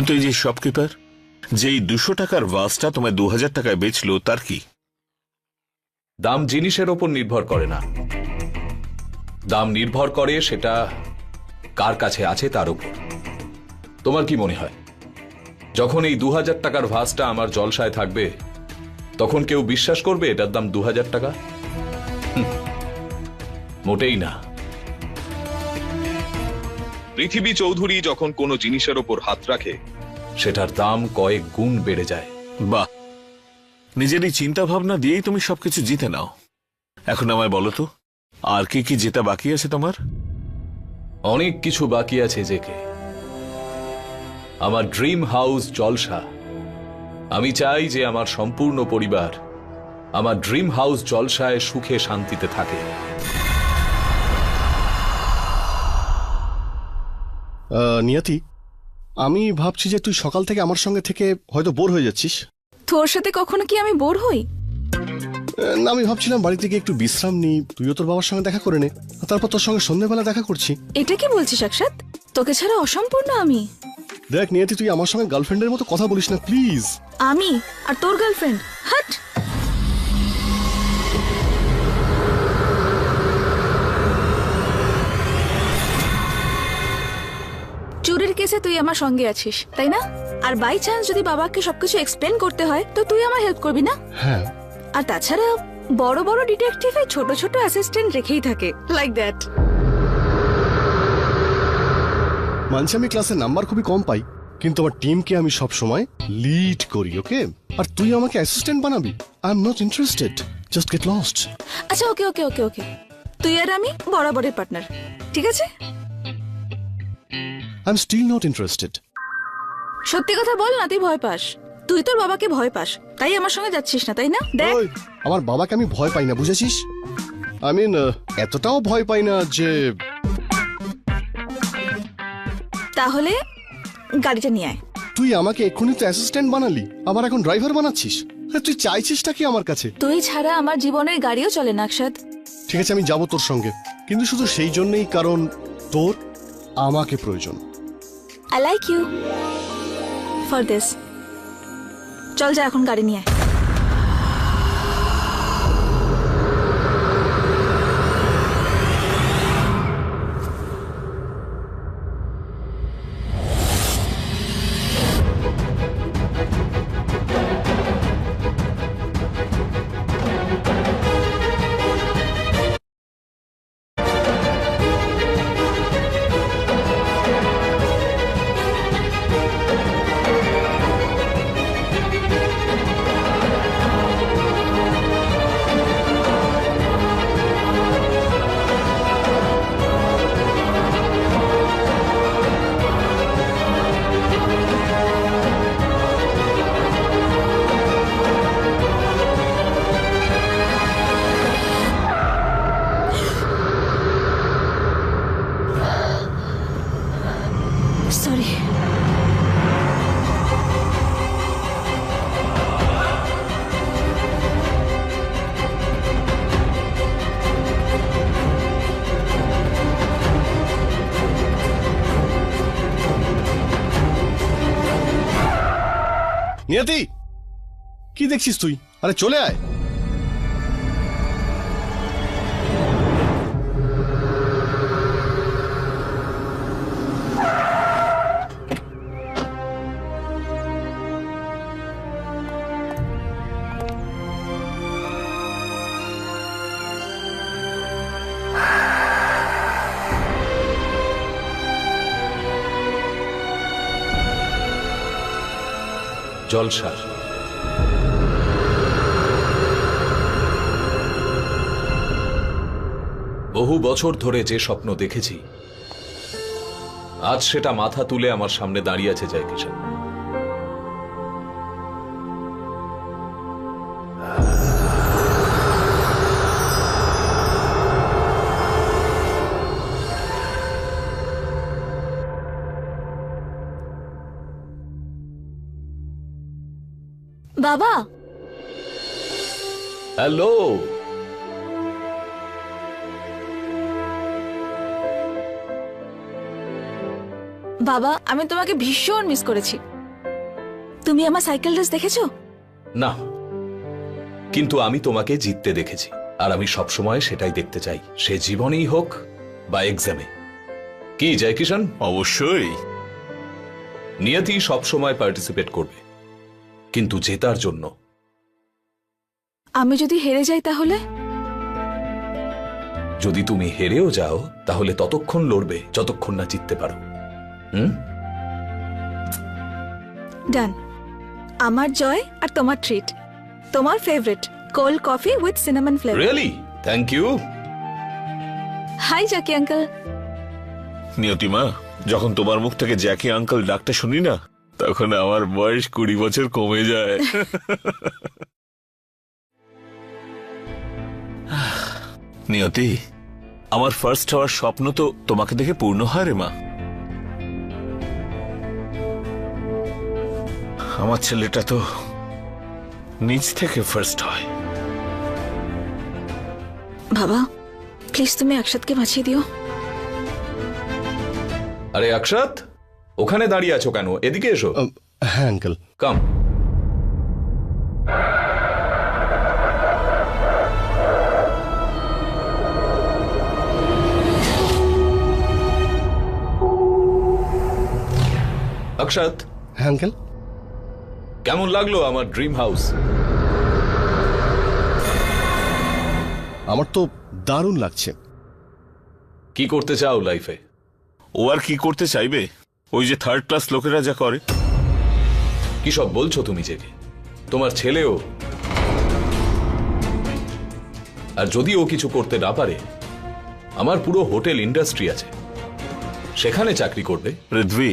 কিন্তু এই যে শপকিপার, যেই 200 টাকার ভাসটা তোমায় 2000 টাকায় বেচলো, তার কি? দাম জিনিসের ওপর নির্ভর করে না, দাম নির্ভর করে সেটা কার কাছে আছে তার উপর। তোমার কি মনে হয় যখন এই 2000 টাকার ভাসটা আমার জলসায় থাকবে তখন কেউ বিশ্বাস করবে এটার দাম 2000 টাকা? মোটেই না। পৃথিবী চৌধুরী যখন কোনো জিনিসের ওপর হাত রাখে সেটার দাম কয়েক গুণ বেড়ে যায়। বাহ, নিজের এই চিন্তা ভাবনা দিয়েই তুমি সবকিছু জিতে নাও। এখন আমায় বলো তো, আর কি কি জেতা বাকি আছে তোমার? অনেক কিছু বাকি আছে জেকে। আমার ড্রিম হাউস জলসা। আমি চাই যে আমার সম্পূর্ণ পরিবার আমার ড্রিম হাউস জলসায় সুখে শান্তিতে থাকে। নিয়তি, আমি ভাবছি যে তুই সকাল থেকে আমার সঙ্গে থেকে হয়তো বোর হয়ে যাচ্ছিস। তোর সাথে কখনো কি আমি বোর হই? না, আমি ভাবছিলাম বাড়ি থেকে একটু বিশ্রাম নিই, তুইও তোর বাবার সঙ্গে দেখা করে নে, তারপর তোর সঙ্গে সন্ধ্যেবেলা দেখা করছি। এটা কি বলছিস অক্ষত? তোকে ছাড়া অসম্পূর্ণ আমি। দেখ নিয়তি, তুই আমার সঙ্গে গার্লফ্রেন্ডের মতো কথা বলিস না প্লিজ। আমি আর তোর গার্লফ্রেন্ড? হাট! চুরির কেসে তুই আমার সঙ্গে আছিস, তাই না? আর বাই চান্স যদি বাবাকে সবকিছু এক্সপ্লেন করতে হয় তো তুই আমার হেল্প করবি না? হ্যাঁ। আর তাছাড়া বড় বড় ডিটেকটিভে ছোট ছোট অ্যাসিস্ট্যান্ট রেখেই থাকে, লাইক দ্যাট। মানছি আমি ক্লাসে নাম্বার খুবই কম পাই, কিন্তু আমার টিমকে আমি সব সময় লিড করি, ওকে? আর তুই আমাকে অ্যাসিস্ট্যান্ট বানাবি? I am not interested, just get lost. আচ্ছা, ওকে ওকে ওকে ওকে, তুই আর আমি বরাবরের পার্টনার, ঠিক আছে? I am still not interested. সত্যি কথা বল না, তুই ভয় পাস। তুই তোর বাবাকে ভয় পাস, তাই আমার সঙ্গে যাচ্ছিস না, তাই না? দেখ, আমার বাবাকে আমি ভয় পাই না, বুঝেছিস? আই মিন, এতটাও ভয় পাই না যে। তাহলে গাড়িটা নিয়ে আয়। তুই আমাকে এক্ষুনি তো অ্যাসিস্ট্যান্ট বানালি, আবার এখন ড্রাইভার বানাচ্ছিস? তুই চাইছিসটা কি আমার কাছে? তুই ছাড়া আমার জীবনের গাড়িও চলে না অক্ষত। ঠিক আছে, আমি যাবো তোর সঙ্গে, কিন্তু শুধু সেই জন্যই কারণ তোর আমাকে প্রয়োজন। I like you for this. চল যা, এখন গাড়ি নিয়ে আয়। সরি। নিয়তি, কি দেখছিস তুই? আরে চলে আয়। জলসা। বহু বছর ধরে যে স্বপ্ন দেখেছি আজ সেটা মাথা তুলে আমার সামনে দাঁড়িয়ে আছে জয় কিষাণ। বাবা, হ্যালো। বাবা, আমি তোমাকে ভীষণ মিস করেছি। তুমি আমার সাইকেল রেস দেখেছো? না, কিন্তু আমি তোমাকে জিততে দেখেছি, আর আমি সবসময় সেটাই দেখতে চাই, সে জীবনেই হোক বা এক্সামে। কি জয় কিষান? অবশ্যই। নিয়তি সবসময় পার্টিসিপেট করবে, কিন্তু জেতার জন্য। আমি যদি হেরে যাই তাহলে? যদি তুমি হেরেও যাও তাহলে ততক্ষণ লড়বে যতক্ষণ না জিততে পারো। ডান। আমার জয় আর তোমার ট্রিট, তোমার favourite cold coffee with cinnamon flavour. Really? Thank you. Hi Jackie uncle. নিয়তিমা, যখন তোমার মুখ থেকে জ্যাকি আঙ্কেল ডাকটা শুনি না, তখন আমার বয়স 20 বছর কমে যায়। নিয়তি, আমার ফার্স্ট হওয়ার স্বপ্ন তো তোমাকে দেখে পূর্ণ হয় রে মা। আমার ছেলেটা তো নিজ থেকে ফার্স্ট হয়। বাবা, প্লিজ তুমি অক্ষতকে বাঁচিয়ে দিও। আরে অক্ষত, ওখানে দাঁড়িয়ে আছো কেন? এদিকে এসো। হ্যাঁ আঙ্কেল। কাম। অক্ষত, হ্যাঁ আঙ্কেল। কেমন লাগলো আমার ড্রিম হাউস? আমার তো দারুণ লাগছে। কি করতে চাও লাইফে? ও আর কি করতে চাইবে? ওই যে থার্ড ক্লাস লোকেরা যা করে। কি সব বলছো তুমি জেগে? তোমার ছেলেও। আর যদি ও কিছু করতে না পারে, আমার পুরো হোটেল ইন্ডাস্ট্রি আছে, সেখানে চাকরি করবে। পৃথ্বী,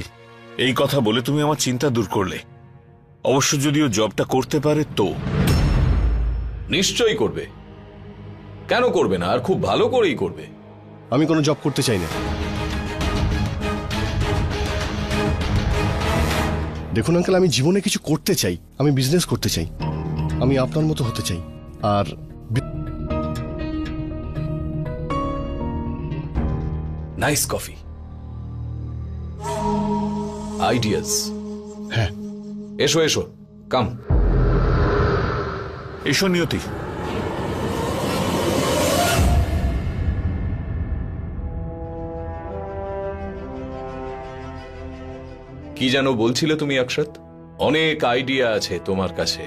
এই কথা বলে তুমি আমার চিন্তা দূর করলে। অবশ্য যদি ও জবটা করতে পারে তো। নিশ্চয়ই করবে, কেন করবে না? আর খুব ভালো করেই করবে। আমি কোনো জব করতে চাই না। দেখুন আঙ্কেল, আমি জীবনে কিছু করতে চাই, আমি বিজনেস করতে চাই, আমি আপনার মতো হতে চাই। আর নাইস কফি, আইডিয়াস। হ্যাঁ, এসো এসো, কাম। এসো নিয়তি। কি যেন বলছিলে তুমি অক্ষত? অনেক আইডিয়া আছে তোমার কাছে।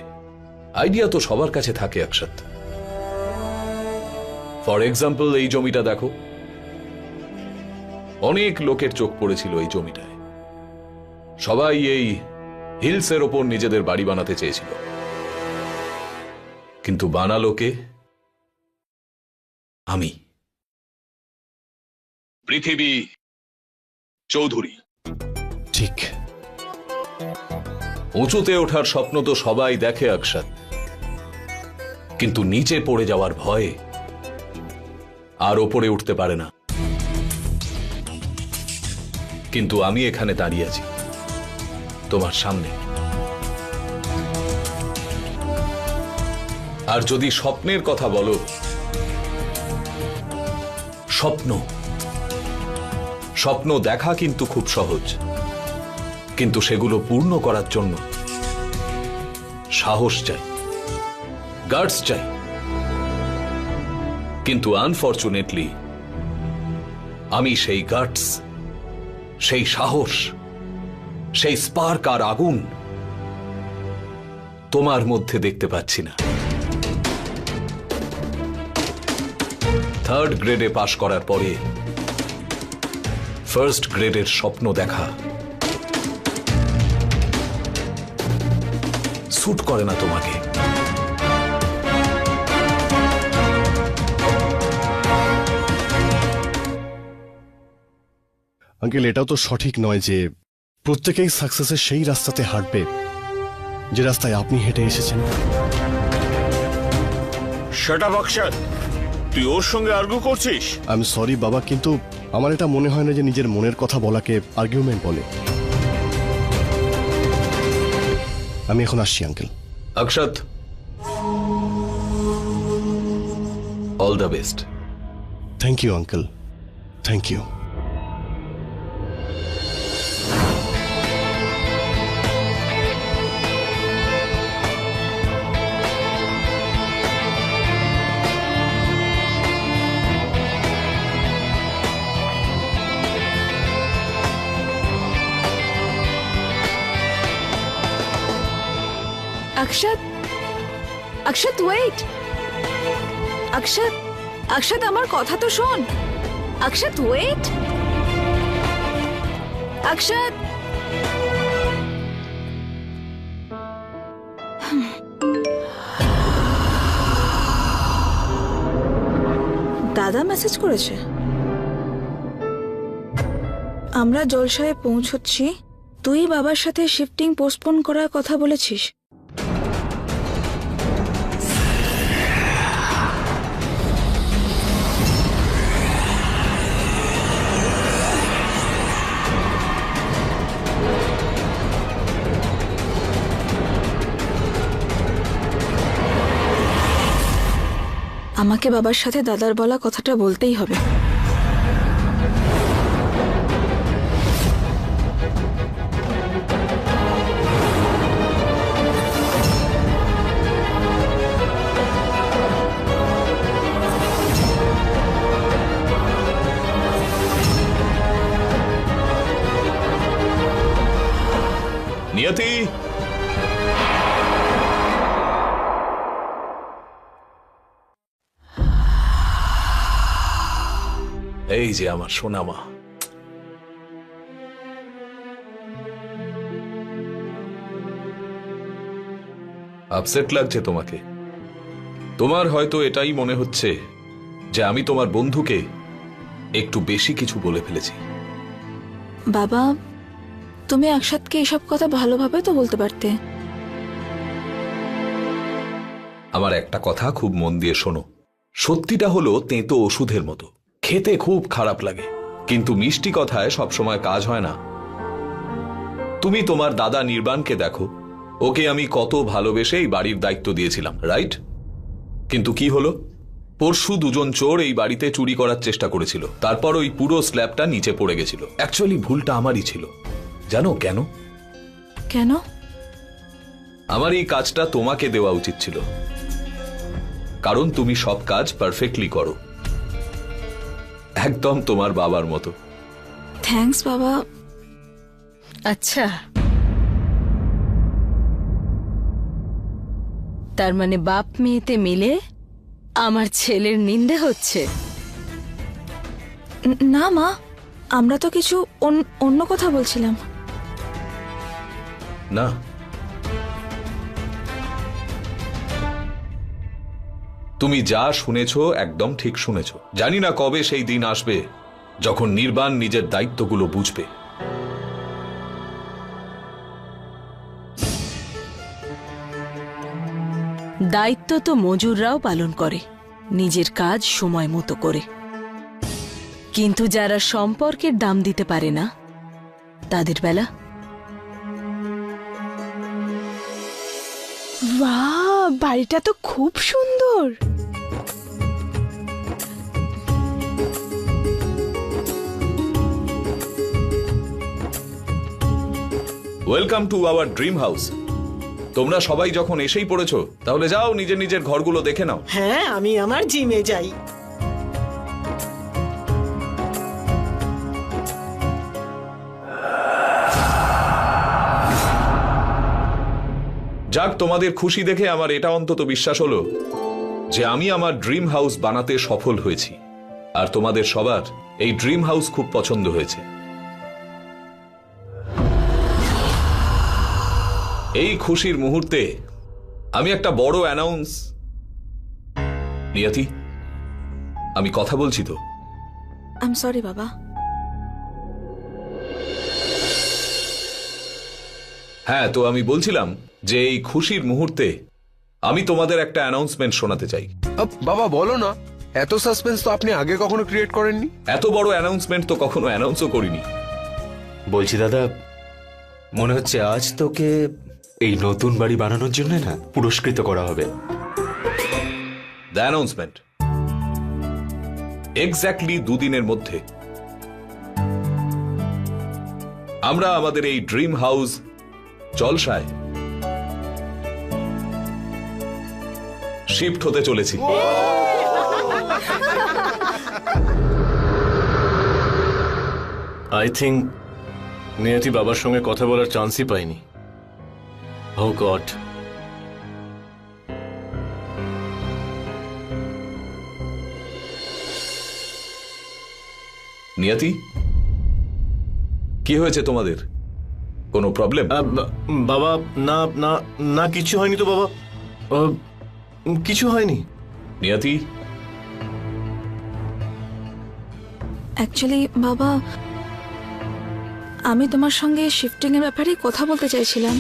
আইডিয়া তো সবার কাছে থাকে অক্ষত। ফর এক্সাম্পল, এই জমিটা দেখো, অনেক লোকের চোখ পড়েছিল এই জমিটায়। সবাই এই হিলসের ওপর নিজেদের বাড়ি বানাতে চেয়েছিল, কিন্তু বানালো কে? আমি, পৃথিবী চৌধুরী। ঠিক। উঁচুতে ওঠার স্বপ্ন তো সবাই দেখে অক্ষত, কিন্তু নিচে পড়ে যাওয়ার ভয়ে আর ওপরে উঠতে পারে না। কিন্তু আমি এখানে দাঁড়িয়ে আছি তোমার সামনে। আর যদি স্বপ্নের কথা বলো, স্বপ্ন দেখা কিন্তু খুব সহজ, কিন্তু সেগুলো পূর্ণ করার জন্য সাহস চাই, গার্ডস চাই। কিন্তু আনফরচুনেটলি আমি সেই গার্ডস, সেই সাহস, সেই স্পার্ক আর আগুন তোমার মধ্যে দেখতে পাচ্ছি না। থার্ড গ্রেডে পাশ করার পরে ফার্স্ট গ্রেডের স্বপ্ন দেখা স্যুট করে না তোমাকে। আঙ্কেল, এটাও তো সঠিক নয় যে প্রত্যেকেই সাকসেসের সেই রাস্তাতে হাঁটবে যে রাস্তায় আপনি হেঁটে এসেছেন। শাট আপ অক্ষত, তুই ওর সঙ্গে আর্গু করছিস? আই এম সরি বাবা, কিন্তু আমার এটা মনে হয় না যে নিজের মনের কথা বলাকে আর্গুমেন্ট বলে। আমি এখন আসছি uncle. Akshat, all the best. Thank you uncle, thank you. Akshat, Akshat wait. অক্ষত, অক্ষত আমার কথা তো শোন। অক্ষত ওয়েট। অক্ষত। দাদা মেসেজ করেছে, আমরা জলসায় পৌঁছচ্ছি, তুই বাবার সাথে শিফটিং পোস্টপোন করার কথা বলেছিস। আমাকে বাবার সাথে দাদার বলা কথাটা বলতেই হবে। নিয়তি, এই যে আমার সোনা মা। আপসেট লাগছে তোমাকে? তোমার হয়তো এটাই মনে হচ্ছে যে আমি তোমার বন্ধুকে একটু বেশি কিছু বলে ফেলেছি। বাবা, তুমি অক্ষতকে এসব কথা ভালোভাবে তো বলতে পারতে। আমার একটা কথা খুব মন দিয়ে শোনো। সত্যিটা হলো তেঁতো ওষুধের মতো, খেতে খুব খারাপ লাগে, কিন্তু মিষ্টি কথায় সবসময় কাজ হয় না। তুমি তোমার দাদা নির্বাণকে দেখো, ওকে আমি কত ভালোবেসে এই বাড়ির দায়িত্ব দিয়েছিলাম, রাইট? কিন্তু কি হলো? পরশু দুজন চোর এই বাড়িতে চুরি করার চেষ্টা করেছিল, তারপর ওই পুরো স্ল্যাবটা নিচে পড়ে গেছিল। অ্যাকচুয়ালি ভুলটা আমারই ছিল। জানো কেন? কেন? আমার এই কাজটা তোমাকে দেওয়া উচিত ছিল, কারণ তুমি সব কাজ পারফেক্টলি করো, একদম তোমার বাবার মতো। থ্যাঙ্কস বাবা। আচ্ছা, তার মানে বাপ মেয়েতে মিলে আমার ছেলের নিন্দে হচ্ছে? না মা, আমরা তো কিছু অন্য কথা বলছিলাম। না, তুমি যা শুনেছ একদম ঠিক শুনেছ। জানি না কবে সেই দিন আসবে যখন নির্বাণ নিজের দায়িত্বগুলো বুঝবে। দায়িত্ব তো মজুররাও পালন করে, নিজের কাজ সময় মতো করে, কিন্তু যারা সম্পর্কের দাম দিতে পারে না তাদের বেলা। বাহ, বাড়িটা তো খুব সুন্দর। Welcome to our dream house. তোমরা সবাই যখন এসেই পড়েছো, তাহলে যাও নিজের নিজের ঘরগুলো দেখে নাও। হ্যাঁ, আমি আমার জিমে যাই। যাক, তোমাদের খুশি দেখে আমার এটা অন্তত বিশ্বাস হলো যে আমি আমার ড্রিম হাউস বানাতে সফল হয়েছি, আর তোমাদের সবার এই ড্রিম হাউস খুব পছন্দ হয়েছে। এই খুশির মুহূর্তে আমি একটা বড় অ্যানাউন্স। নিয়তি, আমি কথা বলছি তো? আই এম সরি বাবা। হ্যাঁ, তো আমি বলছিলাম যে এই খুশির মুহূর্তে আমি তোমাদের একটা অ্যানাউন্সমেন্ট শোনাতে চাই। বাবা বলো না, এত সাসপেন্স তো আপনি আগে কখনো ক্রিয়েট করেননি। এত বড় অ্যানাউন্সমেন্ট তো কখনো অ্যানাউন্সও করিনি। বলছি দাদা, মনে হচ্ছে আজ তোকে এই নতুন বাড়ি বানানোর জন্য না পুরস্কৃত করা হবে। দ্য অ্যানাউন্সমেন্ট এক্স্যাক্টলি 2 দিনের মধ্যে আমরা আমাদের এই ড্রিম হাউস জলসায় শিফট হতে চলেছি। আই থিঙ্ক নিয়তি বাবার সঙ্গে কথা বলার চান্সই পাইনি। ও গড, নিয়তি, কি হয়েছে তোমাদের? কোনো প্রবলেম? বাবা, না না না, কিছু হয়নি তো বাবা, কিছু হয়নি। নিয়তি, অ্যাকচুয়ালি বাবা, আমি তোমার সঙ্গে শিফটিং এর ব্যাপারে কথা বলতে চাইছিলাম।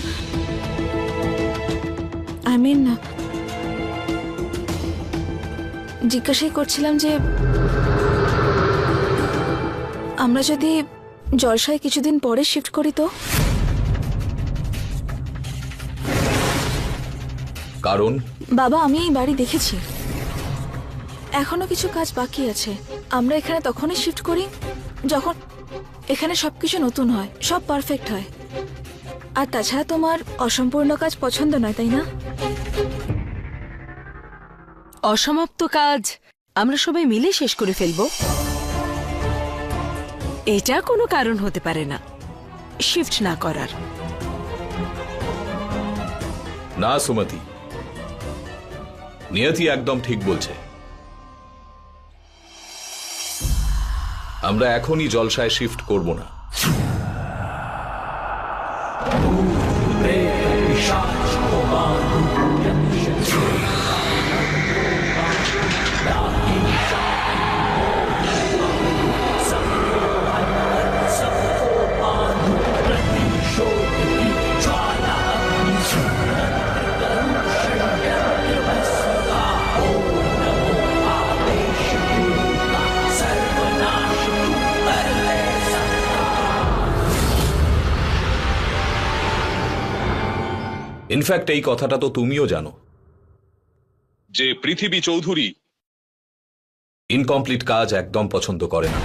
আই মিন, জিজ্ঞাসাই করছিলাম যে আমরা যদি জলসায় কিছুদিন পরে শিফট করি তো? কারণ? বাবা, আমি এই বাড়ি দেখেছি, এখনো কিছু কাজ বাকি আছে। আমরা এখানে তখনই শিফট করি যখন এখানে সবকিছু নতুন হয়, সব পারফেক্ট হয়। আর তাছাড়া তোমার অসম্পূর্ণ কাজ পছন্দ নয়, তাই না? অসমাপ্ত কাজ আমরা সবাই মিলে শেষ করে ফেলবো, এটা কোনো কারণ হতে পারে না শিফট না করার। না সুমতি, নিয়তি একদম ঠিক বলছে। আমরা এখনই জলসায় শিফট করব না। ইনফ্যাক্ট এই কথাটা তো তুমিও জানো যে পৃথিবী চৌধুরী ইনকমপ্লিট কাজ একদম পছন্দ করে না,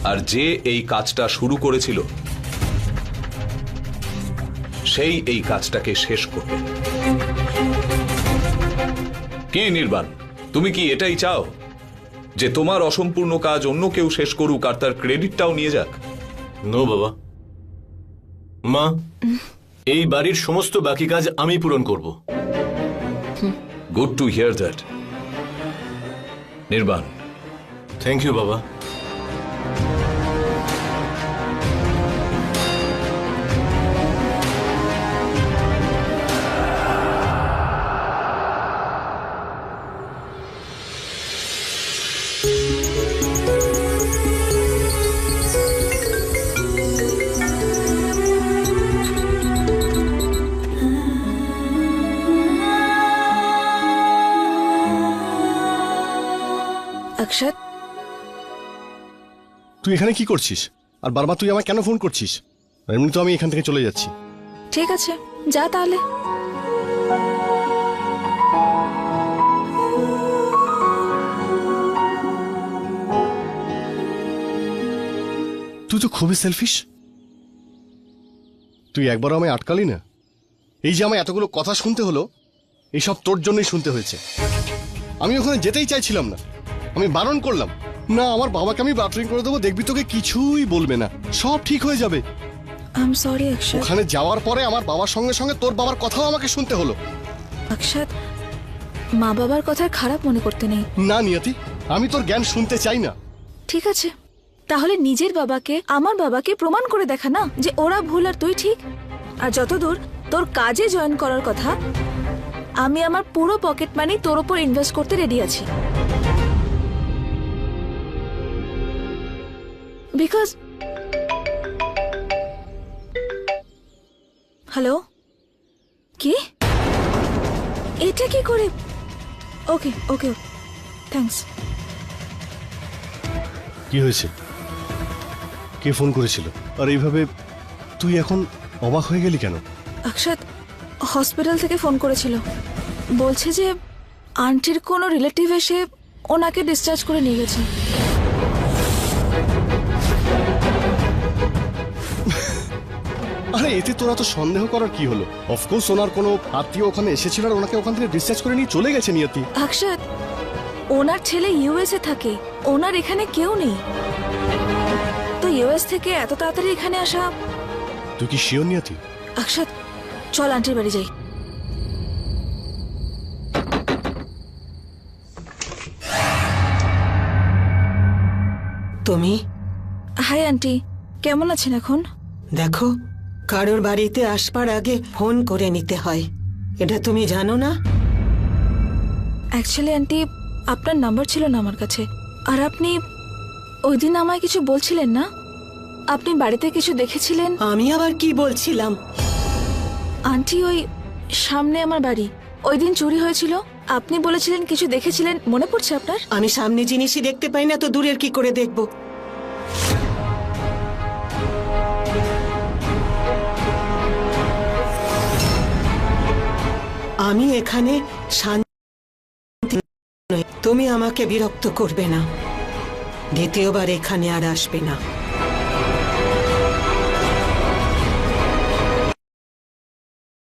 আর যে এই কাজটা শুরু করেছিল সেই এই কাজটাকে শেষ করবে। কি নির্বাণ, তুমি কি এটাই চাও যে তোমার অসম্পূর্ণ কাজ অন্য কেউ শেষ করুক আর তার ক্রেডিটটাও নিয়ে যাক? নো বাবা, মা, এই বাড়ির সমস্ত বাকি কাজ আমি পূরণ করব। Good to hear that Nirvan. Thank you বাবা। অক্ষত, তুই এখানে কি করছিস? আর বারবার তুই আমায় কেন ফোন করছিস? এমনি তো আমি এখান থেকে চলে যাচ্ছি। ঠিক আছে, যা তাহলে। তুই তো খুবই সেলফিশ। তুই একবারও আমায় আটকালি না। এই যে আমায় এতগুলো কথা শুনতে হলো, এইসব তোর জন্যই শুনতে হয়েছে। আমি ওখানে যেতেই চাইছিলাম না, আমি বারণ করলাম না, আমার বাবাকে আমি বার্টারিং করে দেবো, দেখবি তোকে কিছুই বলবে না, সব ঠিক হয়ে যাবে। আই এম সরি অক্ষত। ওখানে যাওয়ার পরে আমার বাবার সঙ্গে সঙ্গে তোর বাবার কথাও আমাকে শুনতে হলো। অক্ষত, মা বাবার কথা খারাপ মনে করতে নেই। না নিয়তি, আমি তোর জ্ঞান শুনতে চাই না। ঠিক আছে, তাহলে নিজের বাবাকে, আমার বাবাকে প্রমাণ করে দেখা না যে ওরা ভুল আর তুই ঠিক। আর যতদূর তোর কাজে জয়েন করার কথা, আমি আমার পুরো পকেট মানি তোর উপর ইনভেস্ট করতে রেডি আছি। বিকজ হ্যালো, কি এটা কি করে? ওকে ওকে, থ্যাঙ্কস। কি হয়েছে? কে ফোন করেছিল? আর এইভাবে তুই এখন অবাক হয়ে গেলি কেন? অক্ষত হসপিটাল থেকে ফোন করেছিল, বলছে যে আন্টির কোনো রিলেটিভ এসে ওনাকে ডিসচার্জ করে নিয়ে গেছে। আরে এতে তোরা তো সন্দেহ করার কি হলো? অফকোর্স ওনার কোনো আত্মীয় ওখানে এসেছিল আর ওনাকে ওখান থেকে ডিসচার্জ করে নিয়ে চলে গেছে নিয়তি। অক্ষত, ওনার ছেলে ইউএসএ থাকে, ওনার এখানে কেউ নেই, তো ইউএস থেকে এত তাড়াতাড়ি এখানে আসা। তুই কি শিওর নিয়তি? অক্ষত, চল আন্টির বাড়ি যাই। তুমি হাই আন্টি, কেমন আছেন এখন? দেখো, কারোর বাড়িতে আসবার আগে ফোন করে নিতে হয়, এটা তুমি জানো না? অ্যাকচুয়ালি আন্টি, আপনার নাম্বার ছিল না আমার কাছে। আর আপনি ওই দিন আমায় কিছু বলছিলেন না? আপনি বাড়িতে কিছু দেখেছিলেন? আমি আবার কি বলছিলাম? আন্টি, ওই সামনে আমার বাড়ি ওই দিন চুরি হয়েছিল, আপনি বলেছিলেন কিছু দেখেছিলেন, মনে পড়ছে আপনার? আমি সামনে জিনিসই দেখতে পাই না তো দূরের কি করে দেখব? আমি এখানে শান্তি নই। তুমি আমাকে বিরক্ত করবে না, দ্বিতীয়বার এখানে আর আসবে না।